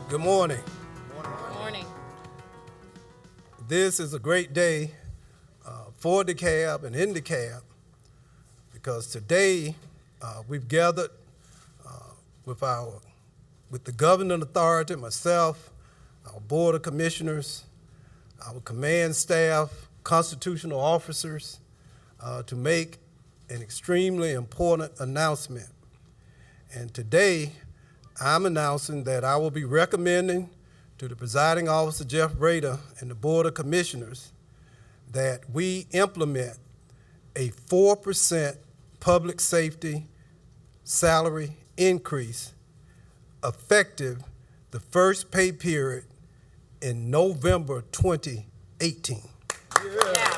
Good morning. Good morning. This is a great day for DeKalb and in DeKalb because today we've gathered with the governing authority, myself, our board of commissioners, our command staff, constitutional officers, to make an extremely important announcement. And today, I'm announcing that I will be recommending to the presiding officer, Jeff Mereda, and the Board of Commissioners that we implement a 4% public safety salary increase effective the first pay period in November 2018. Yeah.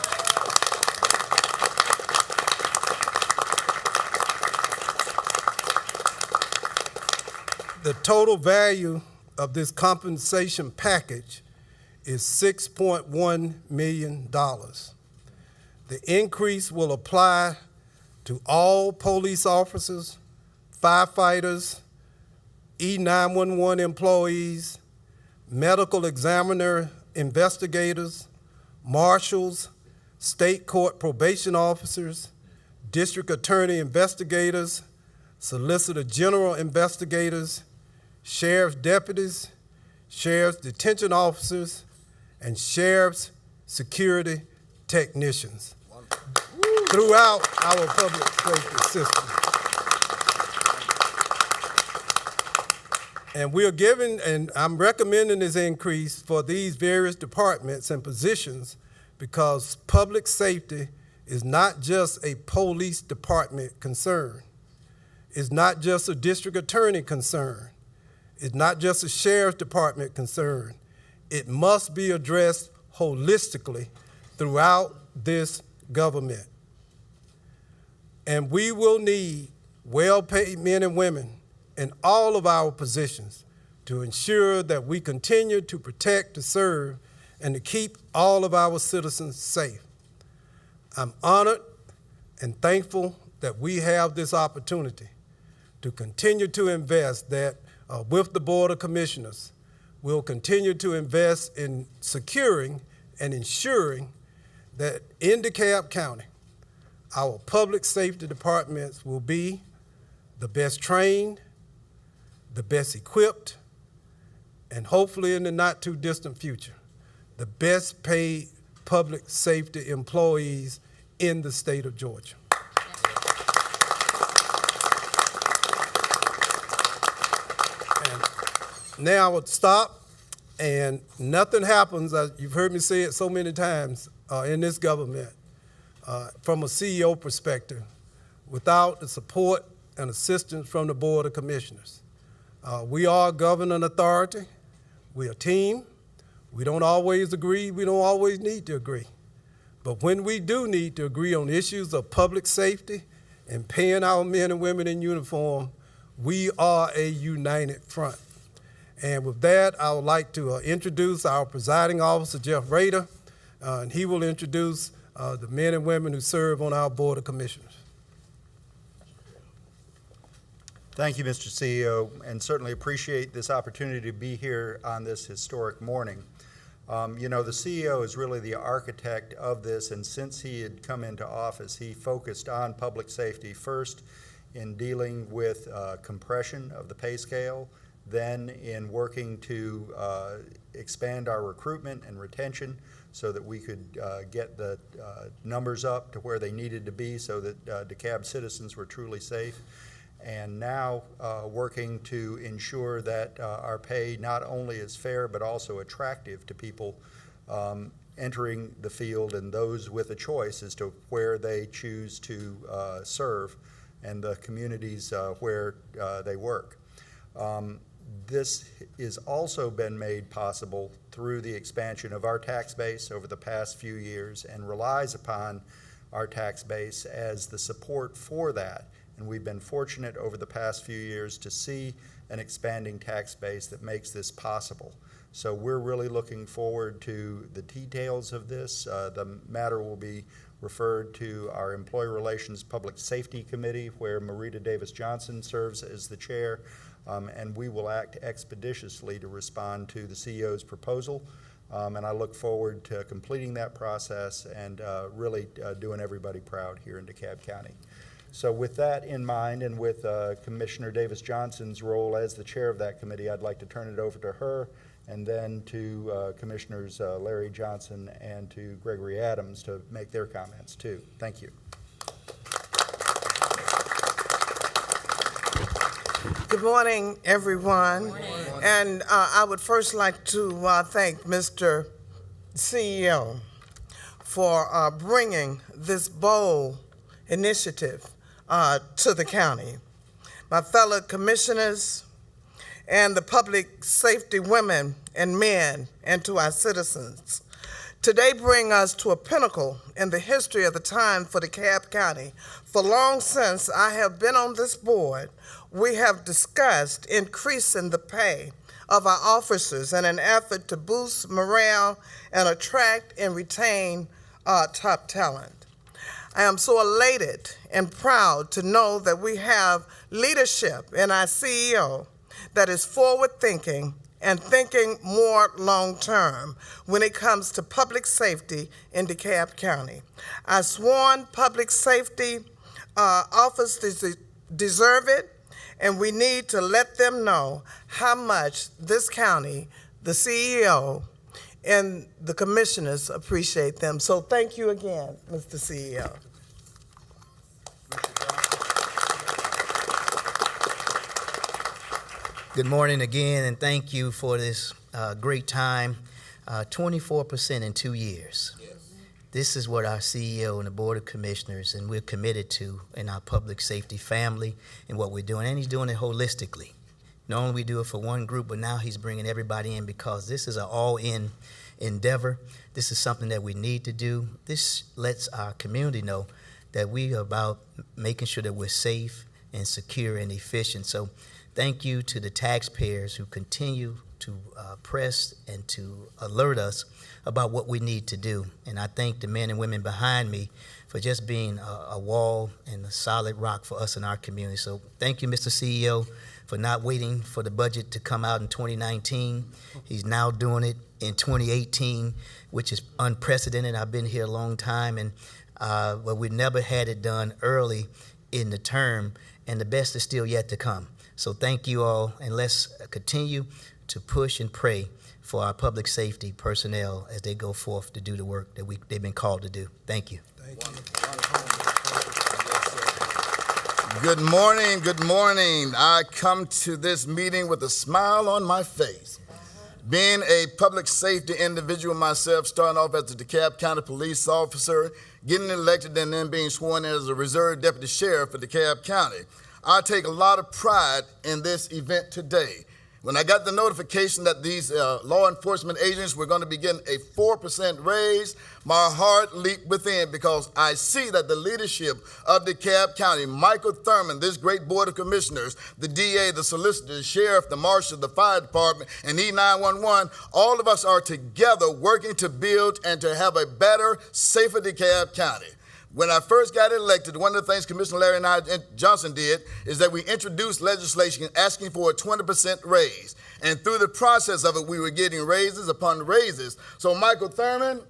The total value of this compensation package is $6.1 million. The increase will apply to all police officers, firefighters, E911 employees, medical examiner investigators, marshals, state court probation officers, district attorney investigators, Solicitor-General investigators, sheriff's deputies, sheriff's detention officers, and sheriff's security technicians throughout our public safety system. And we're giving, and I'm recommending this increase for these various departments and positions because public safety is not just a police department concern. It's not just a district attorney concern. It's not just a sheriff's department concern. It must be addressed holistically throughout this government. And we will need well-paid men and women in all of our positions to ensure that we continue to protect, to serve, and to keep all of our citizens safe. I'm honored and thankful that we have this opportunity to continue to invest, that with the Board of Commissioners, we'll continue to invest in securing and ensuring that in DeKalb County, our public safety departments will be the best trained, the best equipped, and hopefully in the not too distant future, the best paid public safety employees in the state of Georgia. Now I would stop, and nothing happens, you've heard me say it so many times in this government, from a CEO perspective, without the support and assistance from the Board of Commissioners. We are a governing authority. We're a team. We don't always agree. We don't always need to agree. But when we do need to agree on issues of public safety and paying our men and women in uniform, we are a united front. And with that, I would like to introduce our presiding officer, Jeff Mereda, and he will introduce the men and women who serve on our Board of Commissioners. Thank you, Mr. CEO, and certainly appreciate this opportunity to be here on this historic morning. You know, the CEO is really the architect of this, and since he had come into office, he focused on public safety first in dealing with compression of the pay scale, then in working to expand our recruitment and retention so that we could get the numbers up to where they needed to be so that DeKalb citizens were truly safe. And now working to ensure that our pay not only is fair but also attractive to people entering the field and those with a choice as to where they choose to serve and the communities where they work. This has also been made possible through the expansion of our tax base over the past few years and relies upon our tax base as the support for that. And we've been fortunate over the past few years to see an expanding tax base that makes this possible. So we're really looking forward to the details of this. The matter will be referred to our Employee Relations Public Safety Committee, where Mereda Davis Johnson serves as the chair, and we will act expeditiously to respond to the CEO's proposal. And I look forward to completing that process and really doing everybody proud here in DeKalb County. So with that in mind, and with Commissioner Davis Johnson's role as the chair of that committee, I'd like to turn it over to her, and then to Commissioners Larry Johnson and to Gregory Adams to make their comments too. Thank you. Good morning, everyone. Good morning. And I would first like to thank Mr. CEO for bringing this bold initiative to the county. My fellow commissioners and the public safety women and men, and to our citizens, today bring us to a pinnacle in the history of the time for DeKalb County. For long since I have been on this board, we have discussed increasing the pay of our officers in an effort to boost morale and attract and retain top talent. I am so elated and proud to know that we have leadership in our CEO that is forward-thinking and thinking more long-term when it comes to public safety in DeKalb County. Our sworn public safety officers deserve it, and we need to let them know how much this county, the CEO, and the commissioners appreciate them. So thank you again, Mr. CEO. Good morning again, and thank you for this great time. 24% in 2 years. Yes. This is what our CEO and the Board of Commissioners, and we're committed to in our public safety family and what we're doing. And he's doing it holistically. Not only we do it for one group, but now he's bringing everybody in, because this is an all-in endeavor. This is something that we need to do. This lets our community know that we are about making sure that we're safe and secure and efficient. So thank you to the taxpayers who continue to press and to alert us about what we need to do. And I thank the men and women behind me for just being a wall and a solid rock for us in our community. So thank you, Mr. CEO, for not waiting for the budget to come out in 2019. He's now doing it in 2018, which is unprecedented. I've been here a long time, and but we never had it done early in the term, and the best is still yet to come. So thank you all, and let's continue to push and pray for our public safety personnel as they go forth to do the work that they've been called to do. Thank you. Thank you. Good morning, good morning. I come to this meeting with a smile on my face. Being a public safety individual myself, starting off as a DeKalb County police officer, getting elected and then being sworn in as a reserve deputy sheriff for DeKalb County, I take a lot of pride in this event today. When I got the notification that these law enforcement agents were going to be getting a 4% raise, my heart leaped within, because I see that the leadership of DeKalb County, Michael Thurmond, this great board of commissioners, the DA, the solicitor, the sheriff, the marshal, the fire department, and E911, all of us are together working to build and to have a better, safer DeKalb County. When I first got elected, one of the things Commissioner Larry Johnson did is that we introduced legislation asking for a 20% raise. And through the process of it, we were getting raises upon raises. So Michael Thurmond,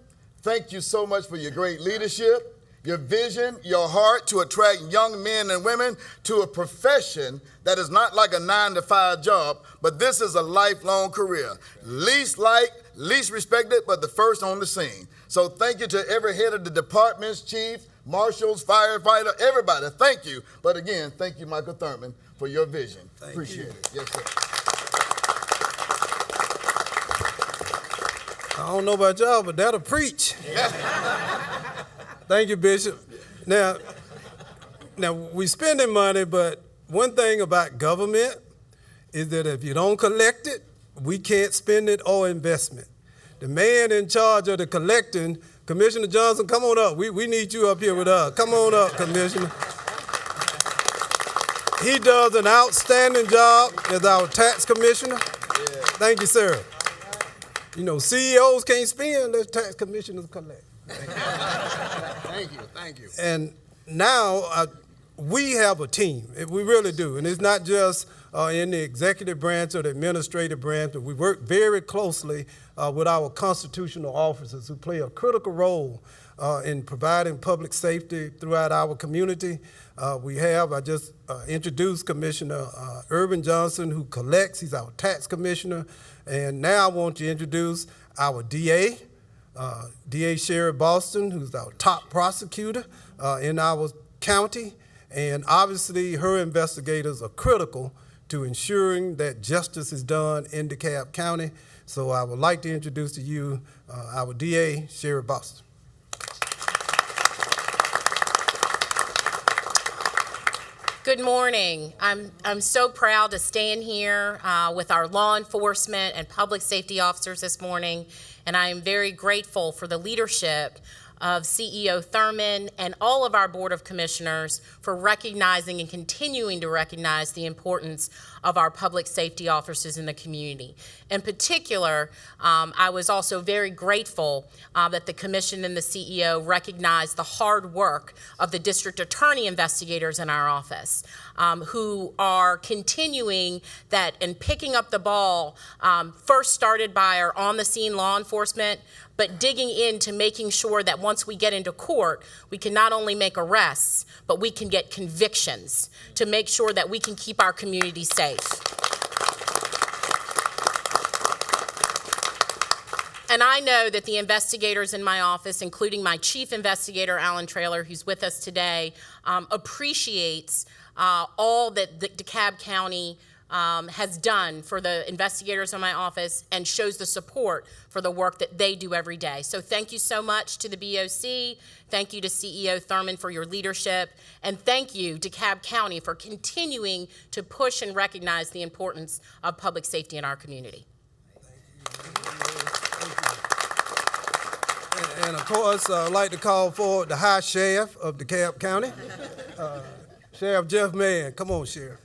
thank you so much for your great leadership, your vision, your heart to attract young men and women to a profession that is not like a 9-to-5 job, but this is a lifelong career. Least liked, least respected, but the first on the scene. So thank you to every head of the departments, chief, marshals, firefighter, everybody. Thank you. But again, thank you, Michael Thurmond, for your vision. Appreciate it. Yes, sir. I don't know about y'all, but that'll preach. Thank you, Bishop. Now, we spending money, but one thing about government is that if you don't collect it, we can't spend it or investment. The man in charge of the collecting, Commissioner Johnson, come on up. We need you up here with us. Come on up, Commissioner. He does an outstanding job as our tax commissioner. Thank you, sir. You know, CEOs can't spend, let tax commissioners collect. Thank you. And now we have a team. We really do. And it's not just in the executive branch or the administrative branch, but we work very closely with our constitutional officers who play a critical role in providing public safety throughout our community. I just introduced Commissioner Urban Johnson, who collects. He's our tax commissioner. And now I want to introduce our DA, DA Sherry Boston, who's our top prosecutor in our county. And obviously her investigators are critical to ensuring that justice is done in DeKalb County. So I would like to introduce to you our DA, Sherry Boston. Good morning. I'm so proud to stand here with our law enforcement and public safety officers this morning, and I am very grateful for the leadership of CEO Thurmond and all of our Board of Commissioners for recognizing and continuing to recognize the importance of our public safety officers in the community. In particular, I was also very grateful that the Commission and the CEO recognized the hard work of the District Attorney investigators in our office, who are continuing that and picking up the ball, first started by our on-the-scene law enforcement, but digging into making sure that once we get into court, we can not only make arrests, but we can get convictions to make sure that we can keep our community safe. And I know that the investigators in my office, including my chief investigator, Alan Traylor, who's with us today, appreciates all that the DeKalb County has done for the investigators in my office and shows the support for the work that they do every day. So thank you so much to the BOC. Thank you to CEO Thurmond for your leadership. And thank you, DeKalb County, for continuing to push and recognize the importance of public safety in our community. And of course, I'd like to call forward the High Sheriff of DeKalb County, Sheriff Jeff Mann. Come on, Sheriff.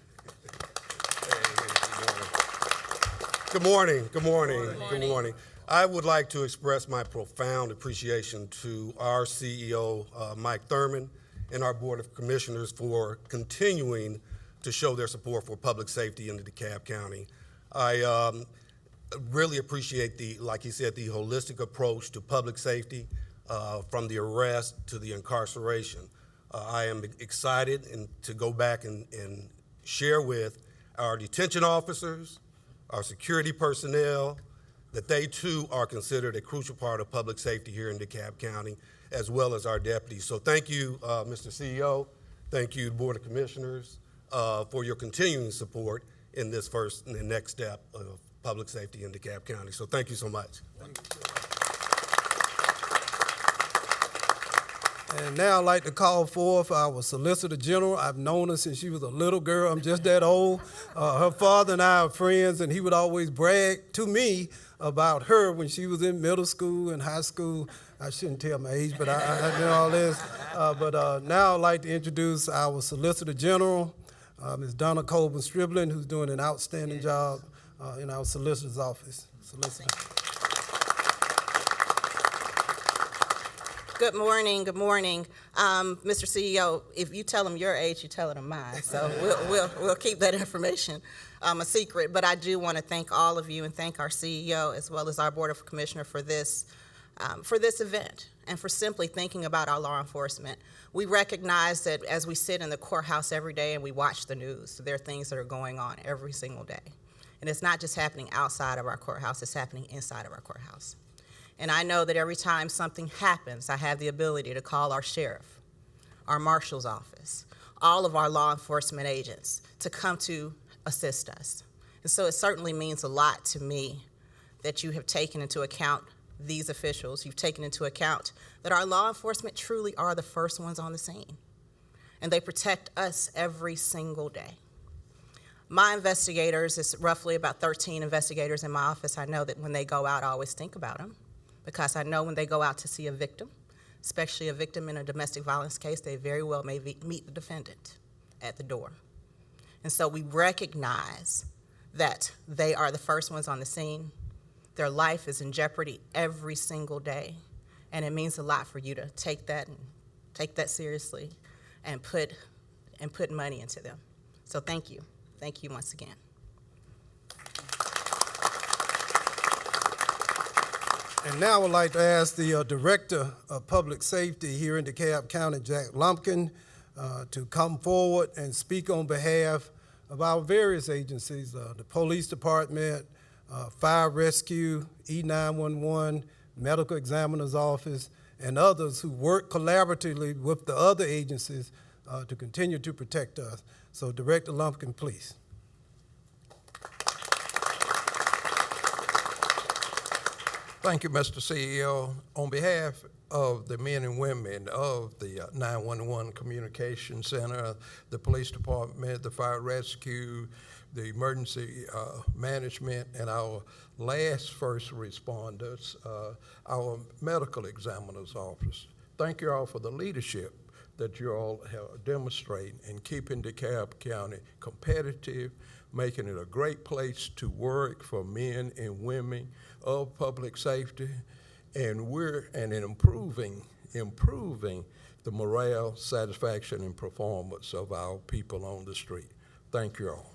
Good morning. Good morning. Good morning. I would like to express my profound appreciation to our CEO, Mike Thurmond, and our Board of Commissioners for continuing to show their support for public safety in the DeKalb County. I really appreciate like he said, the holistic approach to public safety, from the arrest to the incarceration. I am excited to go back and share with our detention officers, our security personnel, that they too are considered a crucial part of public safety here in DeKalb County, as well as our deputies. So thank you, Mr. CEO. Thank you, Board of Commissioners, for your continuing support in this first and the next step of public safety in DeKalb County. So thank you so much. And now I'd like to call forth our Solicitor-General. I've known her since she was a little girl. I'm just that old. Her father and I are friends, and he would always brag to me about her when she was in middle school and high school. I shouldn't tell my age, but I know all this. But now I'd like to introduce our Solicitor-General, Ms. Donna Coleman Stribling, who's doing an outstanding job in our solicitor's office. Solicitor. Good morning. Good morning, Mr. CEO. If you tell them your age, you tell them mine. So we'll keep that information a secret. But I do want to thank all of you and thank our CEO as well as our Board of Commissioners for this event and for simply thinking about our law enforcement. We recognize that as we sit in the courthouse every day and we watch the news, there are things that are going on every single day. And it's not just happening outside of our courthouse, it's happening inside of our courthouse. And I know that every time something happens, I have the ability to call our sheriff, our marshal's office, all of our law enforcement agents to come to assist us. And so it certainly means a lot to me that you have taken into account these officials. You've taken into account that our law enforcement truly are the first ones on the scene. And they protect us every single day. My investigators, it's roughly about 13 investigators in my office. I know that when they go out, I always think about them, because I know when they go out to see a victim, especially a victim in a domestic violence case, they very well may meet the defendant at the door. And so we recognize that they are the first ones on the scene. Their life is in jeopardy every single day. And it means a lot for you to take that seriously and put money into them. So thank you. Thank you once again. And now I would like to ask the Director of Public Safety here in DeKalb County, Jack Lumpkin, to come forward and speak on behalf of our various agencies, the Police Department, Fire Rescue, E911, Medical Examiner's Office, and others who work collaboratively with the other agencies to continue to protect us. So Director Lumpkin, please. Thank you, Mr. CEO. On behalf of the men and women of the 911 Communication Center, the Police Department, the Fire Rescue, the Emergency Management, and our last first responders, our Medical Examiner's Office, thank you all for the leadership that you all have demonstrated in keeping DeKalb County competitive, making it a great place to work for men and women of public safety, and in improving the morale, satisfaction, and performance of our people on the street. Thank you all.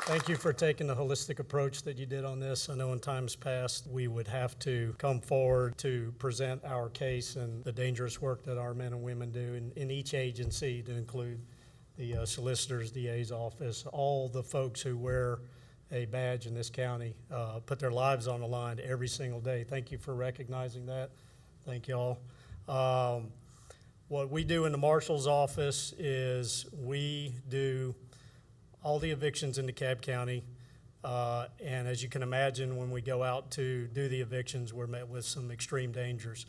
Thank you for taking the holistic approach that you did on this. I know in times past, we would have to come forward to present our case and the dangerous work that our men and women do in each agency, to include the solicitor's, DA's office, all the folks who wear a badge in this county, put their lives on the line every single day. Thank you for recognizing that. Thank you all. What we do in the marshal's office is we do all the evictions in DeKalb County, and as you can imagine, when we go out to do the evictions, we're met with some extreme dangers.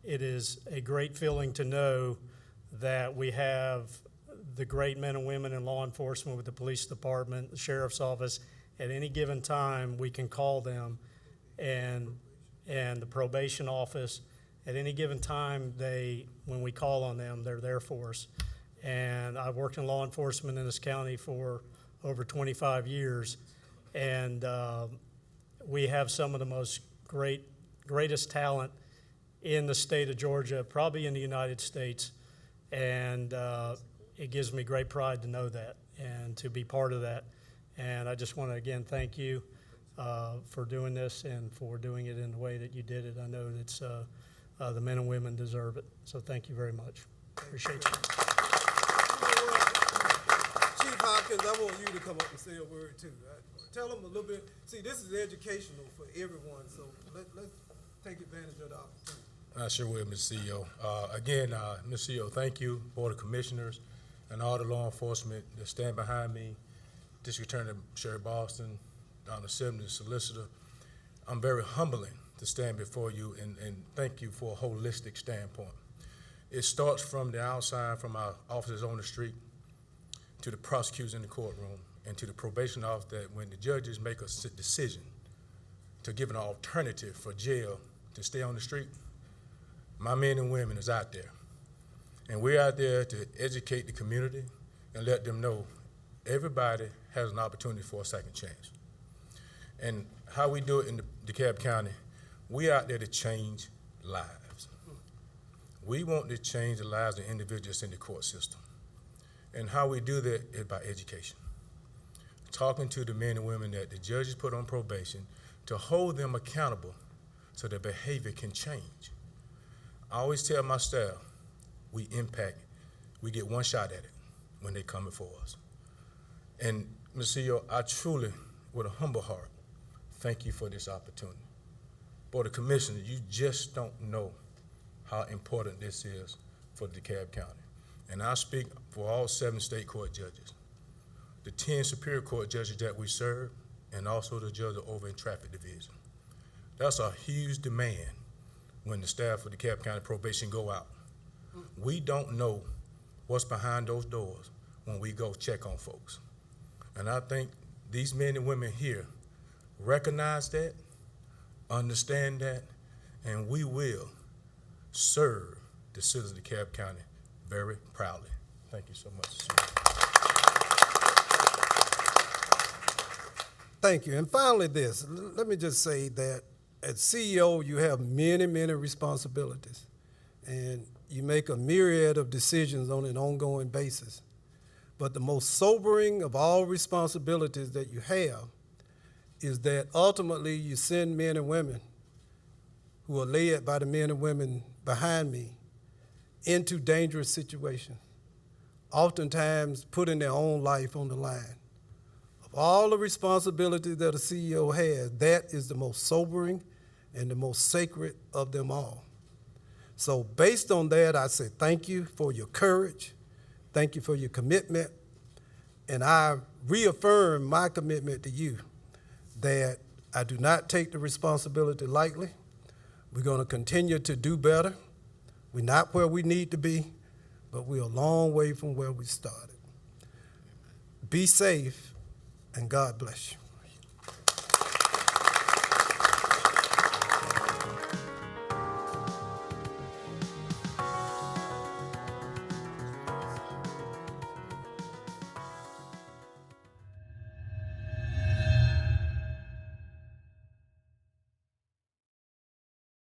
It is a great feeling to know that we have the great men and women in law enforcement with the police department, the sheriff's office. At any given time, we can call them, and the probation office. At any given time, when we call on them, they're there for us. And I've worked in law enforcement in this county for over 25 years, and we have some of the greatest talent in the state of Georgia, probably in the United States, and it gives me great pride to know that and to be part of that. And I just want to again thank you for doing this and for doing it in the way that you did it. I know it's the men and women deserve it, so thank you very much. Appreciate you. Chief Hopkins, I want you to come up and say a word too. Tell them a little bit. See, this is educational for everyone, so let's take advantage of the opportunity. I sure will, Mr. CEO. Again, Mr. CEO, thank you, Board of Commissioners, and all the law enforcement that stand behind me, District Attorney Sheriff Boston, Donna, Solicitor. I'm very humbling to stand before you and thank you for a holistic standpoint. It starts from the outside, from our officers on the street, to the prosecutors in the courtroom, and to the probation office, that when the judges make a decision to give an alternative for jail to stay on the street, my men and women is out there. And we're out there to educate the community and let them know everybody has an opportunity for a second chance. And how we do it in DeKalb County, we out there to change lives. We want to change the lives of individuals in the court system. And how we do that is by education. Talking to the men and women that the judges put on probation to hold them accountable so their behavior can change. I always tell my staff, we get one shot at it when they come before us. And Mr. CEO, I truly, with a humble heart, thank you for this opportunity. Board of Commissioners, you just don't know how important this is for DeKalb County. And I speak for all 7 state court judges, the 10 Superior Court judges that we serve, and also the judge over in Traffic Division. That's a huge demand when the staff of DeKalb County Probation go out. We don't know what's behind those doors when we go check on folks. And I think these men and women here recognize that, understand that, and we will serve the citizens of DeKalb County very proudly. Thank you so much. Thank you. And finally, this. Let me just say that as CEO, you have many, many responsibilities, and you make a myriad of decisions on an ongoing basis. But the most sobering of all responsibilities that you have is that ultimately you send men and women who are led by the men and women behind me into dangerous situations, oftentimes putting their own life on the line. Of all the responsibilities that a CEO has, that is the most sobering and the most sacred of them all. So based on that, I say thank you for your courage, thank you for your commitment, and I reaffirm my commitment to you that I do not take the responsibility lightly. We're going to continue to do better. We're not where we need to be, but we're a long way from where we started. Be safe, and God bless you.